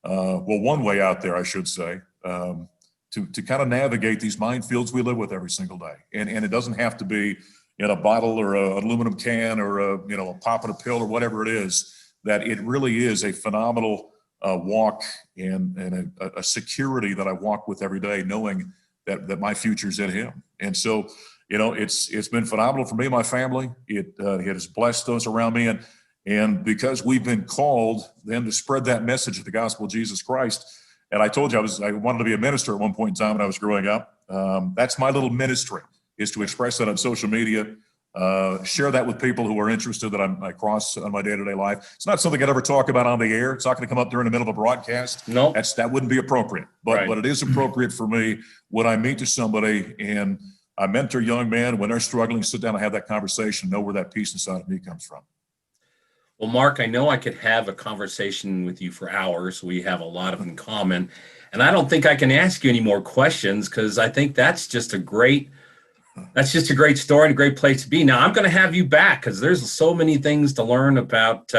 well, one way out there, I should say, to kind of navigate these minefields we live with every single day. And it doesn't have to be in a bottle or an aluminum can or a pop in a pill or whatever it is. That it really is a phenomenal walk and a security that I walk with every day, knowing that my future's in him. And so, you know, it's been phenomenal for me and my family. It has blessed those around me. And because we've been called then to spread that message of the gospel of Jesus Christ. And I told you I wanted to be a minister at one point in time when I was growing up. That's my little ministry, is to express that on social media, share that with people who are interested that I cross on my day-to-day life. It's not something I'd ever talk about on the air. It's not going to come up during the middle of a broadcast. No, that wouldn't be appropriate. But it is appropriate for me when I meet to somebody and I mentor young men when they're struggling, sit down and have that conversation, know where that peace inside of me comes from. well, Mark, I know I could have a conversation with you for hours. We have a lot of in common, and I don't think I can ask you any more questions, because I think that's just a great story and a great place to be. Now, I'm going to have you back because there's so many things to learn about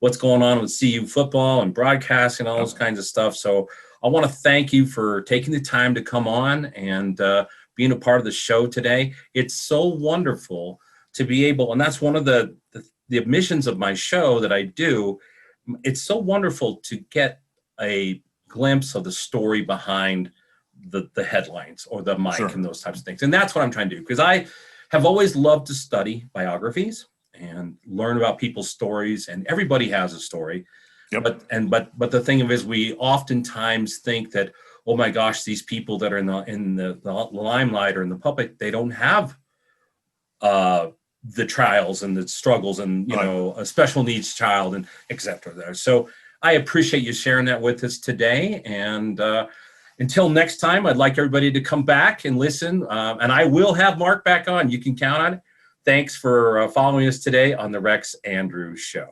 what's going on with CU football and broadcasting and all those kinds of stuff. So I want to thank you for taking the time to come on and being a part of the show today. It's so wonderful to be able, and that's one of the missions of my show that I do. It's so wonderful to get a glimpse of the story behind the headlines or the mic and those types of things. And that's what I'm trying to do, because I have always loved to study biographies and learn about people's stories, and everybody has a story. But the thing is, we oftentimes think that, oh my gosh, these people that are in the limelight or in the public, they don't have the trials and the struggles and, you know, a special needs child and et cetera there. So I appreciate you sharing that with us today. And until next time, I'd like everybody to come back and listen. And I will have Mark back on. You can count on it. Thanks for following us today on the Rex Andrews Show.